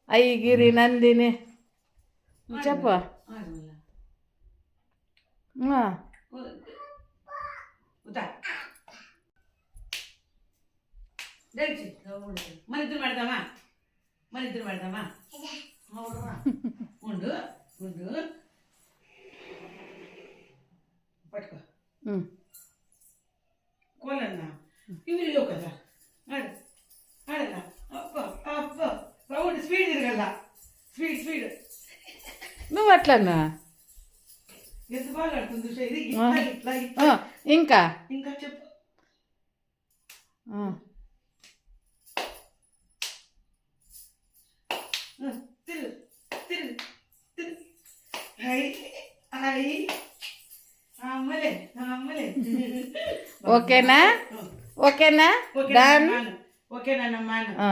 అయ్యగిరి నందిని చెప్ప మన ఇద్దరు పెడదామా ఉండు ఉండు పట్టుకో కోలన్నా ఇవి లేవు కదా ఆడ ఆడగా అప్ప అప్ప రౌండ్ స్పీడ్ తిరగల్లా స్పీడ్ నువ్వు అట్లన్నా ఎంత బాగా ఆడుతుంది ఇది ఇట్లా ఇంకా ఇంకా చెప్పు తిరుగు తిరుగు తిరుగు అమ్మలే ఓకేనా ఓకేనా ఓకేనా ఓకేనా